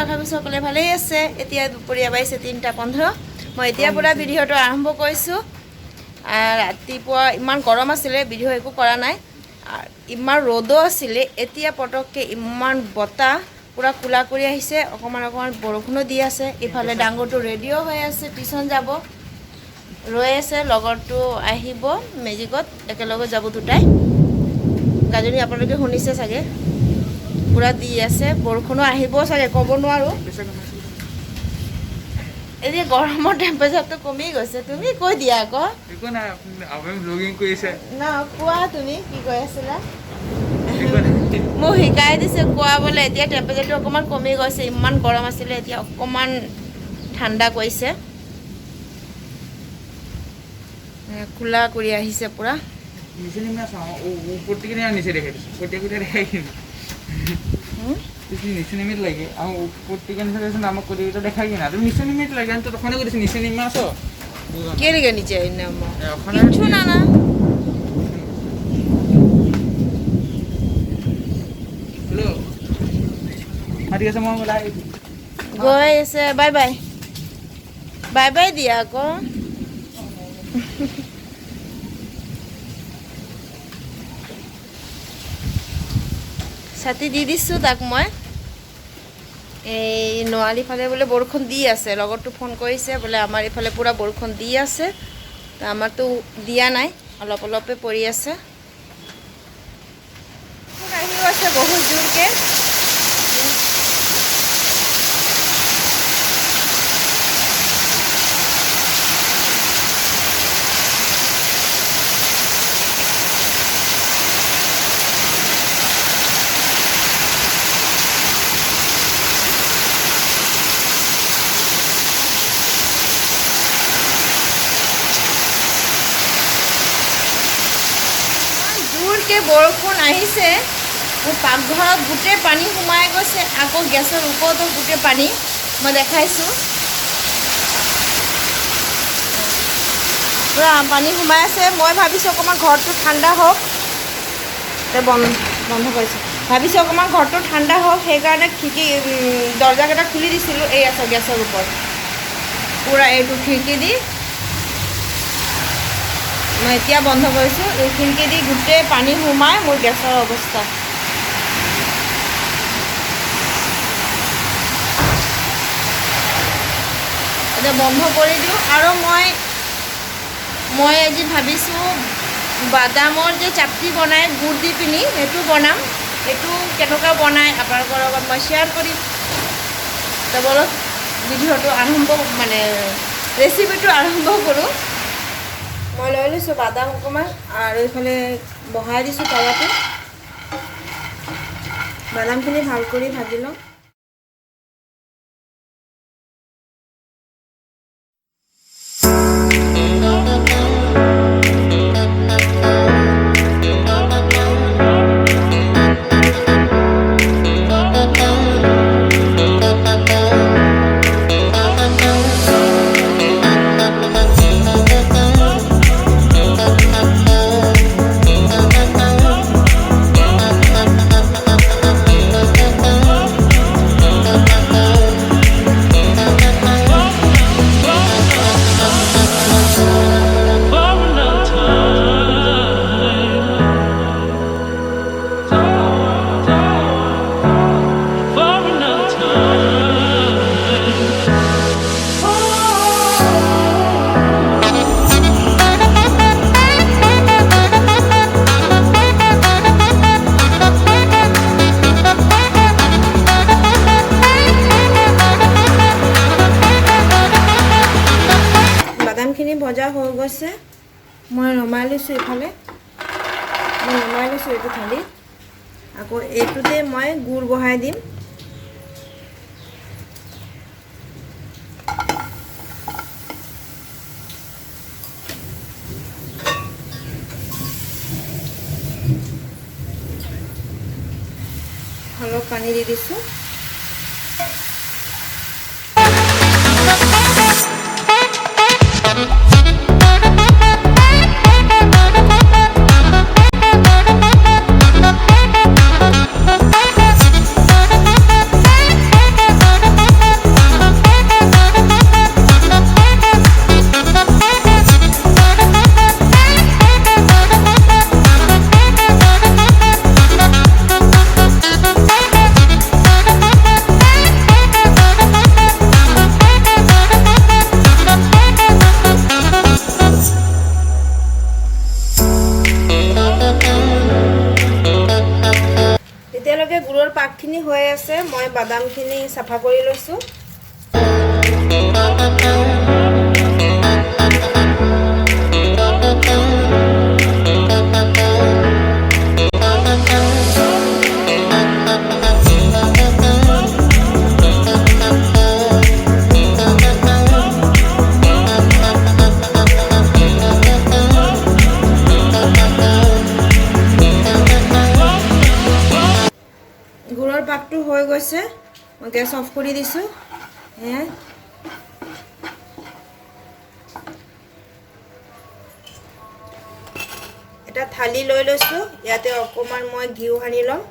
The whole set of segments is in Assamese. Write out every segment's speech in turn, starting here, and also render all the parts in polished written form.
আশা কৰিছোঁ সকলোৱে ভালেই আছে। এতিয়া দুপৰীয়া বাইছে 3:15। মই এতিয়াৰ পৰা ভিডিঅ'টো আৰম্ভ কৰিছোঁ। ৰাতিপুৱা ইমান গৰম আছিলে, ভিডিঅ' একো কৰা নাই। ইমান ৰ'দো আছিলে। এতিয়া পটককৈ ইমান বতাহ, পূৰা কোলা কৰি আহিছে। অকণমান বৰষুণো দি আছে। ইফালে ডাঙৰটো ৰেডিঅ' হৈ আছে, টিউশ্যন যাব ৰৈ আছে। লগৰটো আহিব মেজিকত, একেলগে যাব দুটাই। গাজনি আপোনালোকে শুনিছে চাগে, পূৰা দি আছে। বৰষুণো আহিব চাগে, ক'ব নোৱাৰোঁ। এতিয়া গৰমৰ টেম্পাৰেচাৰটো কমি গৈছে। তুমি কৈ দিয়া আকৌ। একো নাই, আপুনি ব্লগিং কৰিছে ন, কোৱা তুমি কি কৈ আছিলা। মোক শিকাই দিছে কোৱা বোলে। এতিয়া টেম্পাৰেচাৰটো অকণমান কমি গৈছে। ইমান গৰম আছিলে, এতিয়া অকণমান ঠাণ্ডা কৰিছে। কোলা কৰি আহিছে পূৰা। নিচে নিমিত লাগে আমাক দেখাই কিনা তুমি নিচে নিমিত লাগে তখন করেছি নিচে নিমে আসো কে লেগে নিচে কিছু না না হ্যালো ঠিক আছে মই ওলাই গৈ আছে। বাই বাই বাই বাই দিয়া আকৌ। ছাতি দি দিছোঁ তাক মই। এই নোৱালি ফালে বোলে বৰষুণ দি আছে। লগৰটো ফোন কৰিছে বোলে আমাৰ ইফালে পূৰা বৰষুণ দি আছে। আমাৰতো দিয়া নাই, অলপ অলপে পৰি আছে। আহিও আছে বহুত জোৰকৈ। বৰষুণ আহিছে। মোৰ পাকঘৰত গোটেই পানী সোমাই গৈছে। আকৌ গেছৰ ওপৰতো গোটেই পানী। মই দেখাইছোঁ, পূৰা পানী সোমাই আছে। মই ভাবিছোঁ অকণমান ঘৰটো ঠাণ্ডা হওক, বন্ধ কৰিছোঁ। ভাবিছোঁ অকণমান ঘৰটো ঠাণ্ডা হওক, সেইকাৰণে খিৰিকী দৰ্জাকেইটা খুলি দিছিলোঁ। এই আছে গেছৰ ওপৰত পূৰা এইটো খিৰিকী দি মই এতিয়া বন্ধ কৰিছোঁ। এই খিৰিকী দি গোটেই পানী সোমাই মোৰ গেছৰ অৱস্থা। এতিয়া বন্ধ কৰি দিওঁ। আৰু মই আজি ভাবিছোঁ বাদামৰ যে চাপটি বনাই গুড় দি পিনি, সেইটো বনাম। সেইটো কেনেকুৱা বনাই আপোনালোকৰ লগত মই শ্বেয়াৰ কৰিম। তো বলক ভিডিঅ'টো আৰম্ভ, মানে ৰেচিপিটো আৰম্ভ কৰোঁ। মই লৈ লৈছোঁ বাদাম অকণমান, আৰু এইফালে বহাই দিছোঁ তাৱাটো। বাদামখিনি ভাল কৰি ভাজি লওঁ। ভজা হৈ গৈছে। মই নমাই লৈছোঁ এইফালে, এইটো থালি। আকৌ এইটোতে মই গুড় বহাই দিম। অলপ পানী দি দিছোঁ। গুড়ৰ পাকখিনি হৈ আছে মই বাদামখিনি চাফা কৰি লৈছোঁ গুড়ৰ পাকটো হৈ গৈছে মই গেছ অফ কৰি দিছোঁ এটা থালি লৈ লৈছোঁ ইয়াতে অকণমান মই ঘিউ সানি ল'ম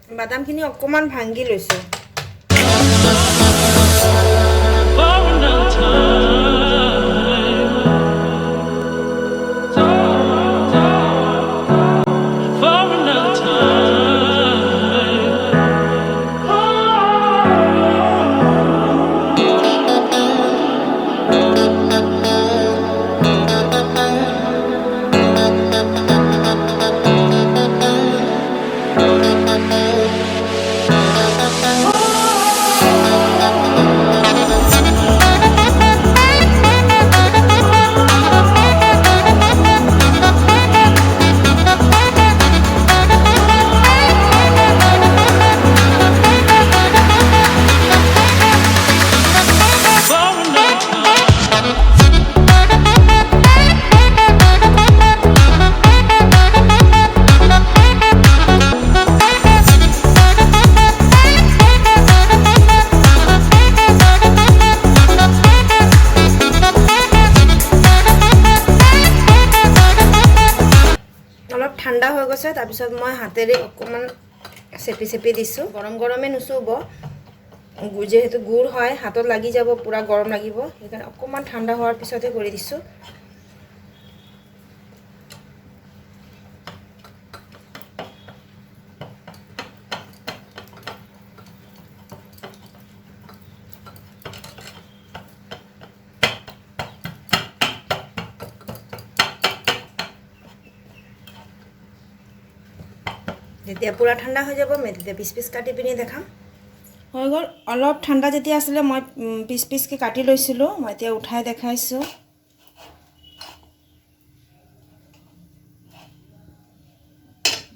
বাদামখিনি অকণমান ভাঙি লৈছোঁ ঠাণ্ডা হৈ গৈছে তাৰপিছত মই হাতেৰে অকণমান চেপি চেপি দিছোঁ গৰম গৰমে নুচুব যেহেতু গুড় হয় হাতত লাগি যাব পুৰা গৰম লাগিব সেইকাৰণে অকণমান ঠাণ্ডা হোৱাৰ পিছতে কৰি দিছোঁ যেতিয়া পুৰা ঠাণ্ডা হৈ যাব মই তেতিয়া পিচ পিচ কাটি পিনি দেখাম হৈ গ'ল অলপ ঠাণ্ডা যেতিয়া আছিলে মই পিচ পিচকৈ কাটি লৈছিলোঁ মই এতিয়া উঠাই দেখাইছোঁ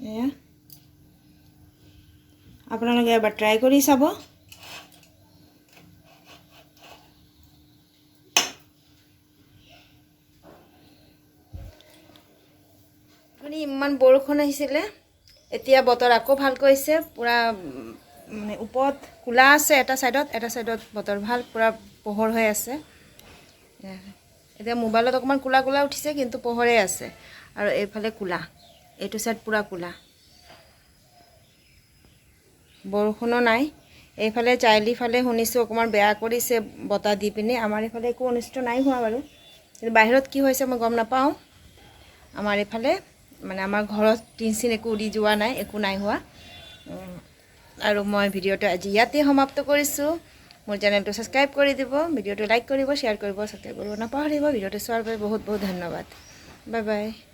এয়া আপোনালোকে এবাৰ ট্ৰাই কৰি চাব ইমান বৰষুণ আহিছিলে এতিয়া বতৰ আকৌ ভাল কৰিছে পুৰা মানে ওপৰত কোলা আছে এটা সাইডত বতৰ ভাল পুৰা পোহৰ হৈ আছে এতিয়া মোবাইলত অকমান কোলা কোলা উঠিছে কিন্তু পোহৰে আছে আৰু এইফালে কোলা এইটো সাইড পুৰা কোলা বৰষুণো নাই এইফালে চাইলি ফালে শুনিছোঁ অকমান বেয়া কৰিছে বতা দি পিনে আমাৰ এইফালে একো অনিষ্ট নাই হোৱা বাৰু কিন্তু বাহিৰত কি হৈছে মই গম নাপাওঁ আমাৰ এইফালে মানে আমাৰ ঘৰত টিনচিন একো উৰি যোৱা নাই একো নাই হোৱা আৰু মই ভিডিঅ'টো আজি ইয়াতে সমাপ্ত কৰিছোঁ মোৰ চেনেলটো সাবস্ক্ৰাইব কৰি দিব ভিডিঅ'টো লাইক কৰিব শ্বেয়াৰ কৰিব সাবস্ক্ৰাইব কৰিব নাপাহৰিব ভিডিঅ'টো চোৱাৰ বাবে বহুত বহুত ধন্যবাদ বাই বাই